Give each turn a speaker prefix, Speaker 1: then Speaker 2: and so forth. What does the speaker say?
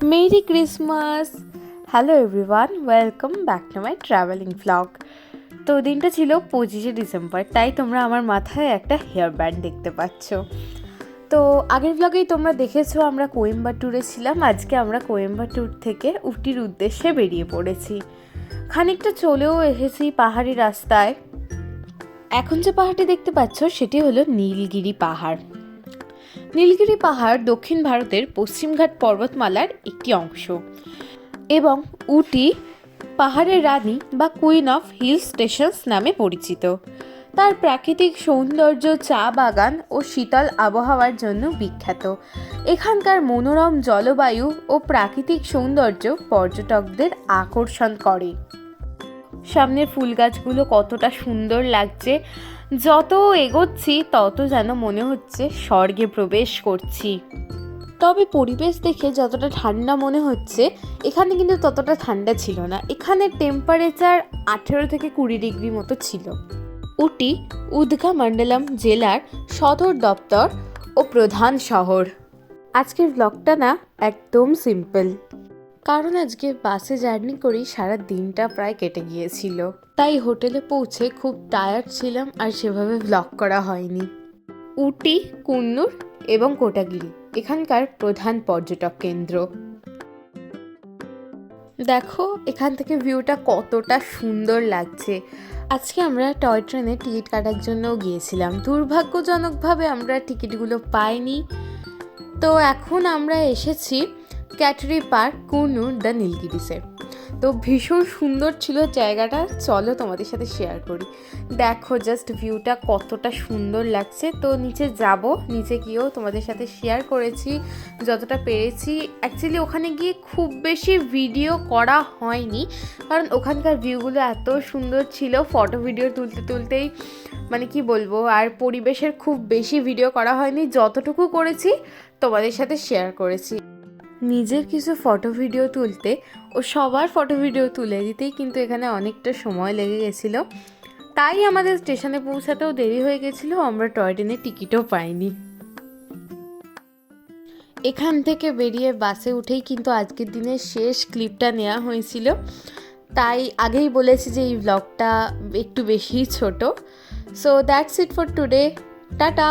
Speaker 1: Merry Christmas. Hello everyone, welcome back to my travelling vlog. তো দিনটা ছিল 25শে December, তাই তোমরা আমার মাথায় একটা হেয়ার ব্যান্ড দেখতে পাচ্ছ। তো আগের ভ্লগেই তোমরা দেখেছো আমরা কোয়েম্বাটুরে ছিলাম। আজকে আমরা কোয়েম্বাটুর থেকে উটির উদ্দেশ্যে বেরিয়ে পড়েছি। খানিকটা চলেও এসেছি পাহাড়ি রাস্তায়। এখন যে পাহাড়টি দেখতে পাচ্ছ সেটি হলো নীলগিরি পাহাড়। নীলগিরি পাহাড় দক্ষিণ ভারতের পশ্চিমঘাট পর্বতমালার একটি অংশ এবং উটি পাহাড়ের রানী বা কুইন অফ হিল স্টেশনস নামে পরিচিত। তার প্রাকৃতিক সৌন্দর্য, চা বাগান ও শীতল আবহাওয়ার জন্য বিখ্যাত। এখানকার মনোরম জলবায়ু ও প্রাকৃতিক সৌন্দর্য পর্যটকদের আকর্ষণ করে। সামনের ফুল গাছগুলো কতটা সুন্দর লাগছে, যত এগোচ্ছি তত যেন মনে হচ্ছে স্বর্গে প্রবেশ করছি। তবে পরিবেশ দেখে যতটা ঠান্ডা মনে হচ্ছে, এখানে কিন্তু ততটা ঠান্ডা ছিল না। এখানে টেম্পারেচার 18 থেকে 20 ডিগ্রি মতো ছিল। উটি উদঘামণ্ডলম জেলার সদর দপ্তর ও প্রধান শহর। আজকের ব্লগটা না একদম সিম্পল, কারণ আজকে বাসে জার্নি করেই সারা দিনটা প্রায় কেটে গিয়েছিল। তাই হোটেলে পৌঁছে খুব টায়ার্ড ছিলাম আর সেভাবে ভ্লগ করা হয়নি। উটি, কুন্নুর এবং কোটাগিরি এখানকার প্রধান পর্যটক কেন্দ্র। দেখো এখান থেকে ভিউটা কতটা সুন্দর লাগছে। আজকে আমরা টয় ট্রেনে টিকিট কাটার জন্যও গিয়েছিলাম। দুর্ভাগ্যজনকভাবে আমরা টিকিটগুলো পাইনি। তো এখন আমরা এসেছি ক্যাটরি পার্ক, কুন্নুর, দ্য নীলগিরিসে। তো ভীষণ সুন্দর ছিল জায়গাটা, চলো তোমাদের সাথে শেয়ার করি। দেখো জাস্ট ভিউটা কতটা সুন্দর লাগছে। তো নিচে যাব, নিচে গিয়েও তোমাদের সাথে শেয়ার করেছি যতটা পেরেছি। অ্যাকচুয়ালি ওখানে গিয়ে খুব বেশি ভিডিও করা হয়নি, কারণ ওখানকার ভিউগুলো এত সুন্দর ছিল, ফটো ভিডিও তুলতে তুলতেই মানে কি বলবো, আর পরিবেশের খুব বেশি ভিডিও করা হয়নি। যতটুকু করেছি তোমাদের সাথে শেয়ার করেছি। নিজের কিছু ফটো ভিডিও তুলতে ও সবার ফটো ভিডিও তুলে দিতেই কিন্তু এখানে অনেকটা সময় লেগে গেছিলো। তাই আমাদের স্টেশনে পৌঁছাতেও দেরি হয়ে গেছিলো, আমরা টয় ট্রেনের টিকিটও পাইনি। এখান থেকে বেরিয়ে বাসে উঠেই কিন্তু আজকের দিনের শেষ ক্লিপটা নেওয়া হয়েছিল। তাই আগেই বলেছি যে এই ব্লগটা একটু বেশি ছোট। So that's it for today, tata.